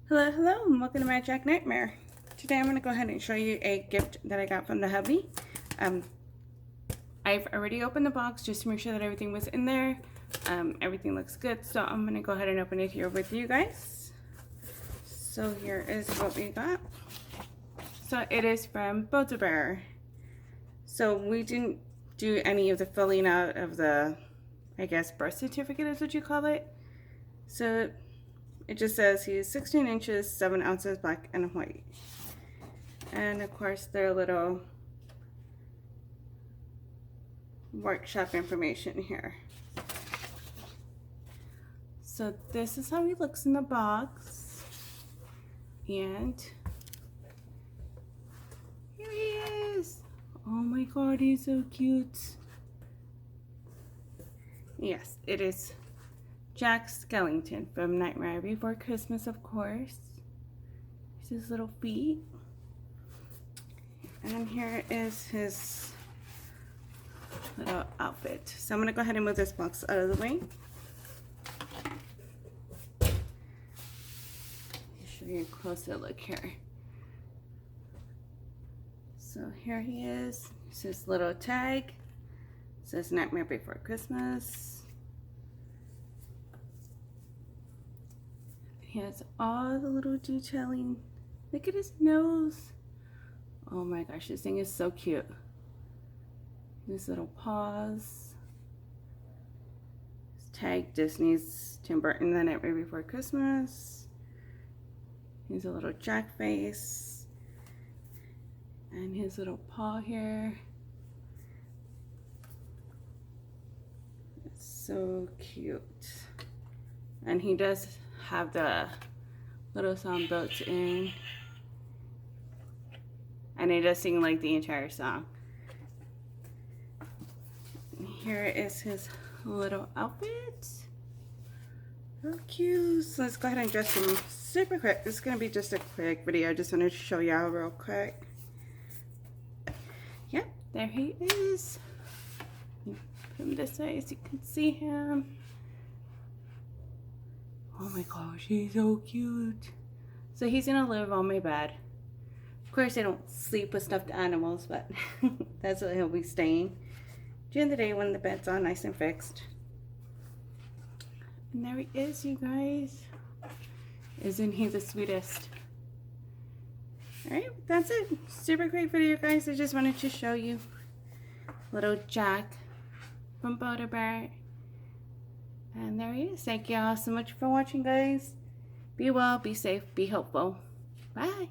Hello, hello, and welcome to MyJackNightmare. Today I'm going to go ahead and show you a gift that I got from the hubby. I've already opened the box just to make sure that everything was in there. Everything looks good, so I'm going to go ahead and open it here with you guys. So here is what we got. So it is from Bear. So we didn't do any of the filling out of the, I guess, birth certificate is what you call it. So it just says he's 16 inches, 7 ounces, black and white. And of course their little workshop information here. So this is how he looks in the box. And here he is. Oh my god, he's so cute. Yes, it is Jack Skellington from Nightmare Before Christmas, of course. Here's his little feet. And here is his little outfit. So I'm going to go ahead and move this box out of the way. Show you a closer look here. So here he is. Here's his little tag. It says Nightmare Before Christmas. He has all the little detailing. Look at his nose. Oh my gosh, this thing is so cute. His little paws. His tag, Disney's Tim Burton, The Nightmare Before Christmas. Here's a little Jack face. And his little paw here. It's so cute. And he does have the little song built in, and he does sing like the entire song. Here is his little outfit. So cute. So let's go ahead and dress him super quick. This is going to be just a quick video. I just wanted to show y'all real quick. Yep, there he is. Put him this way so you can see him. Oh my gosh, he's so cute. So he's gonna live on my bed. Of course, I don't sleep with stuffed animals, but that's where he'll be staying during the day when the bed's all nice and fixed. And there he is, you guys. Isn't he the sweetest? Alright, that's it. Super great video, guys. I just wanted to show you little Jack from Bear. And there he is. Thank you all so much for watching, guys. Be well, be safe, be helpful. Bye.